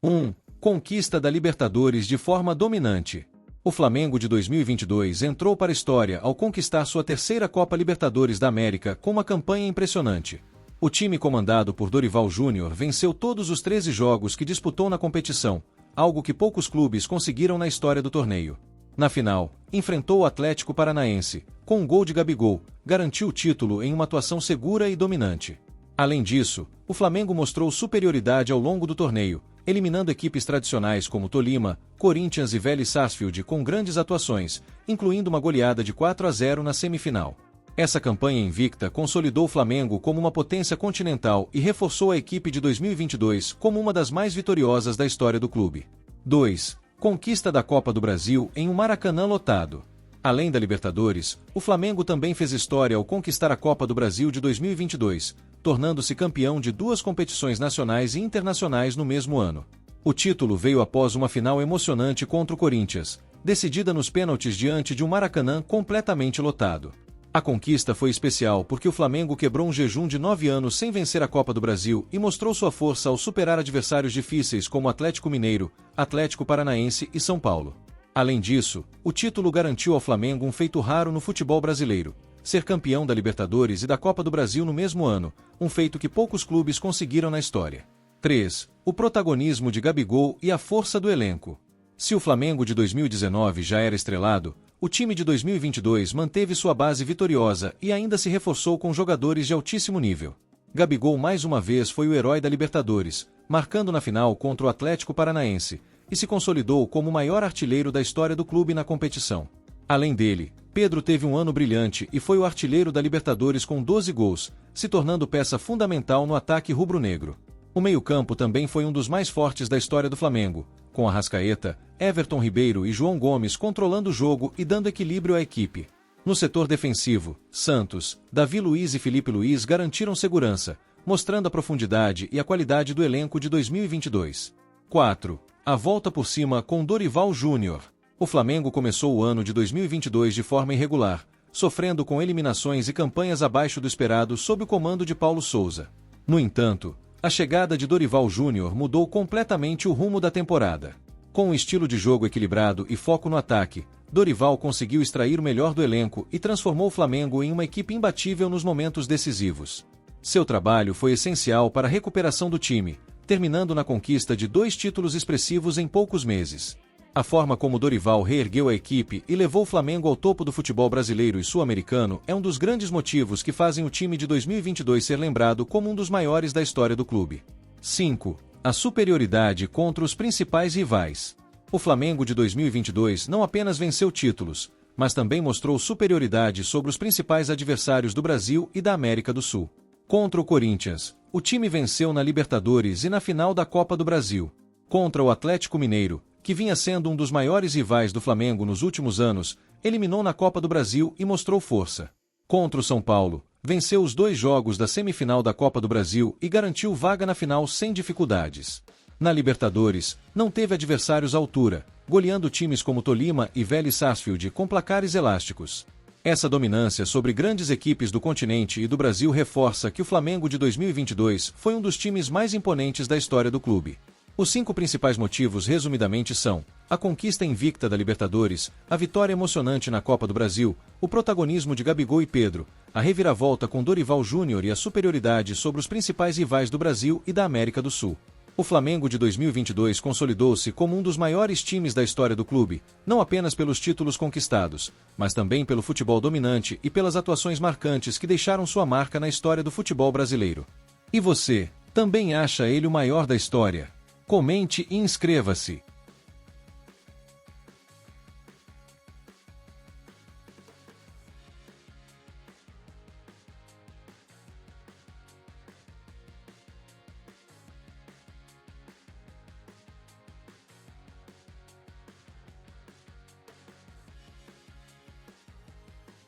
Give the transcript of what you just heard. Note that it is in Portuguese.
1. Conquista da Libertadores de forma dominante. O Flamengo de 2022 entrou para a história ao conquistar sua terceira Copa Libertadores da América com uma campanha impressionante. O time comandado por Dorival Júnior venceu todos os 13 jogos que disputou na competição, algo que poucos clubes conseguiram na história do torneio. Na final, enfrentou o Atlético Paranaense, com um gol de Gabigol, garantiu o título em uma atuação segura e dominante. Além disso, o Flamengo mostrou superioridade ao longo do torneio, eliminando equipes tradicionais como Tolima, Corinthians e Vélez Sarsfield com grandes atuações, incluindo uma goleada de 4-0 na semifinal. Essa campanha invicta consolidou o Flamengo como uma potência continental e reforçou a equipe de 2022 como uma das mais vitoriosas da história do clube. 2. Conquista da Copa do Brasil em um Maracanã lotado. Além da Libertadores, o Flamengo também fez história ao conquistar a Copa do Brasil de 2022, tornando-se campeão de 2 competições nacionais e internacionais no mesmo ano. O título veio após uma final emocionante contra o Corinthians, decidida nos pênaltis diante de um Maracanã completamente lotado. A conquista foi especial porque o Flamengo quebrou um jejum de 9 anos sem vencer a Copa do Brasil e mostrou sua força ao superar adversários difíceis como Atlético Mineiro, Atlético Paranaense e São Paulo. Além disso, o título garantiu ao Flamengo um feito raro no futebol brasileiro: ser campeão da Libertadores e da Copa do Brasil no mesmo ano, um feito que poucos clubes conseguiram na história. 3. O protagonismo de Gabigol e a força do elenco. Se o Flamengo de 2019 já era estrelado, o time de 2022 manteve sua base vitoriosa e ainda se reforçou com jogadores de altíssimo nível. Gabigol mais uma vez foi o herói da Libertadores, marcando na final contra o Atlético Paranaense, e se consolidou como o maior artilheiro da história do clube na competição. Além dele, Pedro teve um ano brilhante e foi o artilheiro da Libertadores com 12 gols, se tornando peça fundamental no ataque rubro-negro. O meio-campo também foi um dos mais fortes da história do Flamengo, com Arrascaeta, Everton Ribeiro e João Gomes controlando o jogo e dando equilíbrio à equipe. No setor defensivo, Santos, Davi Luiz e Felipe Luiz garantiram segurança, mostrando a profundidade e a qualidade do elenco de 2022. 4. A volta por cima com Dorival Júnior. O Flamengo começou o ano de 2022 de forma irregular, sofrendo com eliminações e campanhas abaixo do esperado sob o comando de Paulo Sousa. No entanto, a chegada de Dorival Júnior mudou completamente o rumo da temporada. Com um estilo de jogo equilibrado e foco no ataque, Dorival conseguiu extrair o melhor do elenco e transformou o Flamengo em uma equipe imbatível nos momentos decisivos. Seu trabalho foi essencial para a recuperação do time, terminando na conquista de 2 títulos expressivos em poucos meses. A forma como Dorival reergueu a equipe e levou o Flamengo ao topo do futebol brasileiro e sul-americano é um dos grandes motivos que fazem o time de 2022 ser lembrado como um dos maiores da história do clube. 5. A superioridade contra os principais rivais. O Flamengo de 2022 não apenas venceu títulos, mas também mostrou superioridade sobre os principais adversários do Brasil e da América do Sul. Contra o Corinthians, o time venceu na Libertadores e na final da Copa do Brasil. Contra o Atlético Mineiro, que vinha sendo um dos maiores rivais do Flamengo nos últimos anos, eliminou na Copa do Brasil e mostrou força. Contra o São Paulo, venceu os 2 jogos da semifinal da Copa do Brasil e garantiu vaga na final sem dificuldades. Na Libertadores, não teve adversários à altura, goleando times como Tolima e Vélez Sarsfield com placares elásticos. Essa dominância sobre grandes equipes do continente e do Brasil reforça que o Flamengo de 2022 foi um dos times mais imponentes da história do clube. Os 5 principais motivos resumidamente são: a conquista invicta da Libertadores, a vitória emocionante na Copa do Brasil, o protagonismo de Gabigol e Pedro, a reviravolta com Dorival Júnior e a superioridade sobre os principais rivais do Brasil e da América do Sul. O Flamengo de 2022 consolidou-se como um dos maiores times da história do clube, não apenas pelos títulos conquistados, mas também pelo futebol dominante e pelas atuações marcantes que deixaram sua marca na história do futebol brasileiro. E você, também acha ele o maior da história? Comente e inscreva-se!